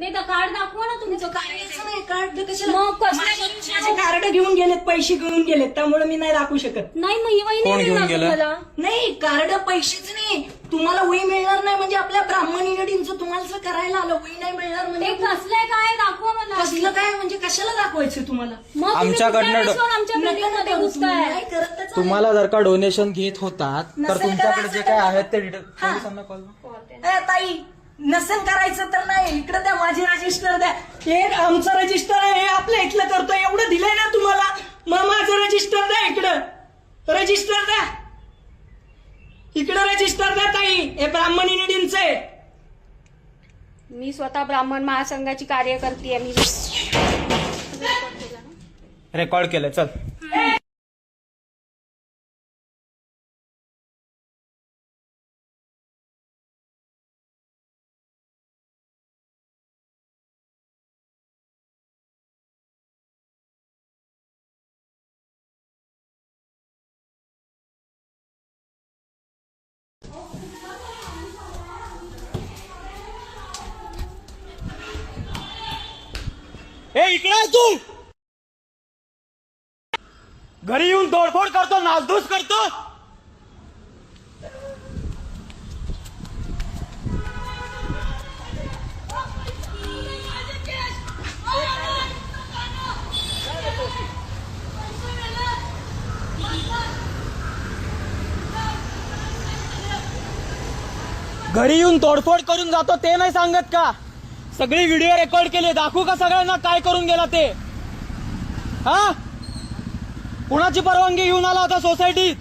नाही तर कार्ड दाखवा ना तुमचं काय नाही कार्ड कशाला मग कसं माझे कार्ड घेऊन गेलेत, पैसे घेऊन गेलेत, त्यामुळे मी नाही दाखवू शकत. नाही मग ही वही कोण नाही घेऊन मिळणार गेलं? तुम्हाला. नाही कार्ड पैसेच नाही, तुम्हाला वही मिळणार नाही म्हणजे आपल्या ब्राह्मण इनडींचं तुम्हाला करायला आलं, वही नाही मिळणार ते म्हणजे कसलंय काय दाखवा मला. कसलं काय म्हणजे कशाला दाखवायचं तुम्हाला? मग तुम्ही आमच्याकडनं कुठल्या वेळेस आमच्या नका बिल्डिंग मध्ये करू, तुम्ही घुसताय. नाही करत तर चालेल. तुम्हाला जर का डोनेशन घेत होतात तर नसेल तुमच्याकडे करायचं जे काय तर- आहेत ते डिटेल हा. पोलिसांना कॉल ताई नसेल करायचं तर नाही, इकडे द्या माझे रजिस्टर द्या. हे आमचं रजिस्टर आहे, हे आपल्या इथलं करतोय, एवढं दिलंय ना तुम्हाला, मग माझं रजिस्टर द्या. इकडं रजिस्टर द्या, इकडं रजिस्टर द्या ताई, हे ब्राह्मण इनिडींचं आहे. मी स्वतः ब्राह्मण महासंघाची कार्यकर्ती आहे. मी रेकॉर्ड केलंय. चल ए इकडे आहे तू. घरी येऊन तोडफोड करतो, नासधूस करतो. घरी येऊन तोडफोड करून जातो ते नाही सांगत का? सगळी व्हिडिओ रेकॉर्ड केले, दाखवू का सगळ्यांना काय करून गेला ते? हा, कुणाची परवानगी घेऊन आला होता सोसायटीत?